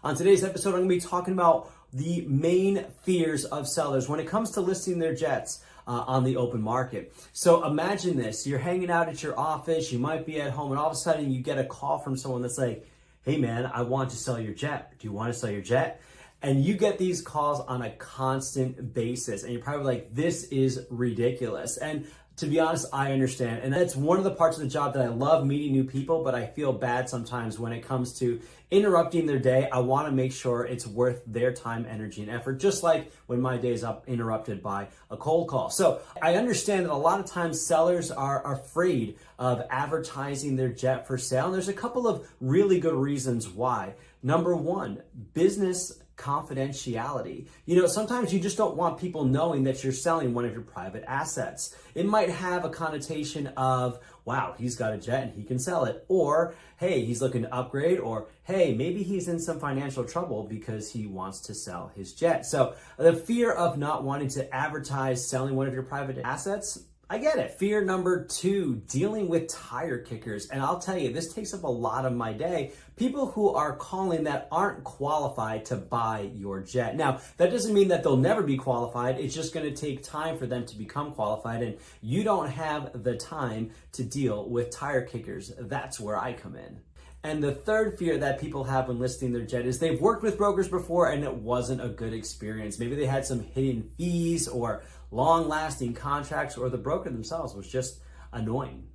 On today's episode, I'm going to be talking about the main fears of sellers when it comes to listing their jets on the open market. So imagine this, you're hanging out at your office, you might be at home, and all of a sudden you get a call from someone that's like, hey man, I want to sell your jet. Do you want to sell your jet? And you get these calls on a constant basis, and you're probably like, this is ridiculous. And to be honest, I understand. And that's one of the parts of the job that I love, meeting new people, but I feel bad sometimes when it comes to interrupting their day. I want to make sure it's worth their time, energy, and effort, just like when my day is up interrupted by a cold call. So I understand that a lot of times sellers are afraid of advertising their jet for sale. And there's a couple of really good reasons why. Number one, business confidentiality. You know, sometimes you just don't want people knowing that you're selling one of your private assets. It might have a connotation of, wow, he's got a jet and he can sell it. Or, hey, he's looking to upgrade. Or, hey, maybe he's in some financial trouble because he wants to sell his jet. So the fear of not wanting to advertise selling one of your private assets, I get it. Fear number two, dealing with tire kickers. And I'll tell you, this takes up a lot of my day. People who are calling that aren't qualified to buy your jet. Now, that doesn't mean that they'll never be qualified. It's just going to take time for them to become qualified. And you don't have the time to deal with tire kickers. That's where I come in. And the third fear that people have when listing their jet is they've worked with brokers before and it wasn't a good experience. Maybe they had some hidden fees or long-lasting contracts, or the broker themselves was just annoying.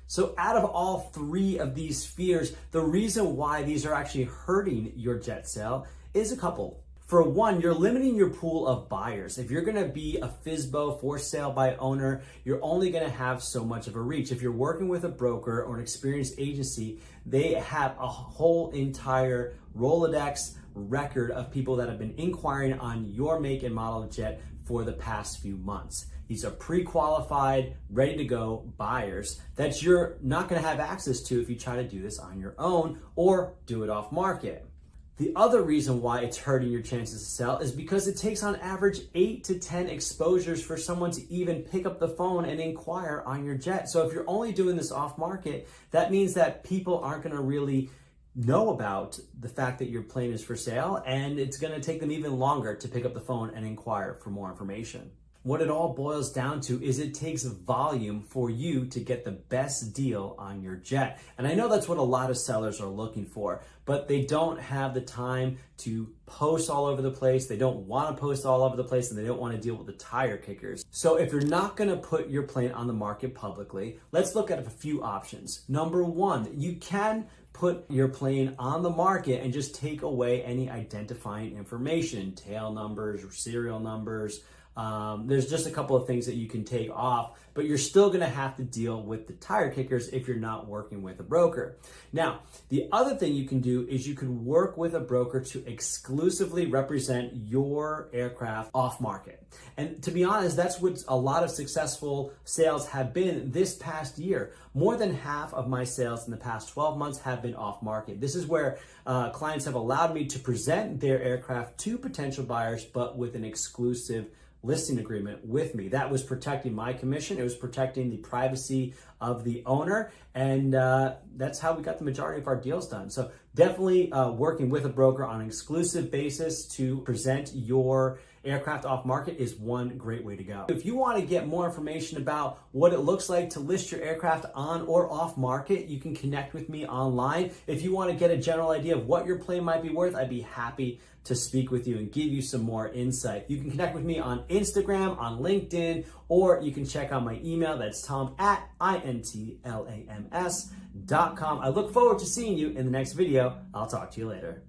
So out of all three of these fears, the reason why these are actually hurting your jet sale is a couple. For one, you're limiting your pool of buyers. If you're gonna be a FSBO, for sale by owner, you're only gonna have so much of a reach. If you're working with a broker or an experienced agency, they have a whole entire Rolodex record of people that have been inquiring on your make and model of jet for the past few months. These are pre-qualified, ready to go buyers that you're not gonna have access to if you try to do this on your own or do it off market. The other reason why it's hurting your chances to sell is because it takes on average 8 to 10 exposures for someone to even pick up the phone and inquire on your jet. So if you're only doing this off market, that means that people aren't gonna really know about the fact that your plane is for sale, and it's gonna take them even longer to pick up the phone and inquire for more information. What it all boils down to is it takes volume for you to get the best deal on your jet. And I know that's what a lot of sellers are looking for, but they don't have the time to post all over the place. They don't want to post all over the place, and they don't want to deal with the tire kickers. So if you're not going to put your plane on the market publicly, let's look at a few options. Number one, you can put your plane on the market and just take away any identifying information, tail numbers or serial numbers. There's just a couple of things that you can take off, but you're still gonna have to deal with the tire kickers if you're not working with a broker. Now, the other thing you can do is you can work with a broker to exclusively represent your aircraft off market. And to be honest, that's what a lot of successful sales have been this past year. More than half of my sales in the past 12 months have been off market. This is where clients have allowed me to present their aircraft to potential buyers, but with an exclusive listing agreement with me. That was protecting my commission. It was protecting the privacy of the owner. And that's how we got the majority of our deals done. So definitely working with a broker on an exclusive basis to present your aircraft off market is one great way to go. If you want to get more information about what it looks like to list your aircraft on or off market, you can connect with me online. If you want to get a general idea of what your plane might be worth, I'd be happy to speak with you and give you some more insight. You can connect with me on Instagram, on LinkedIn, or you can check out my email. That's tom@intlams.com. I look forward to seeing you in the next video. I'll talk to you later.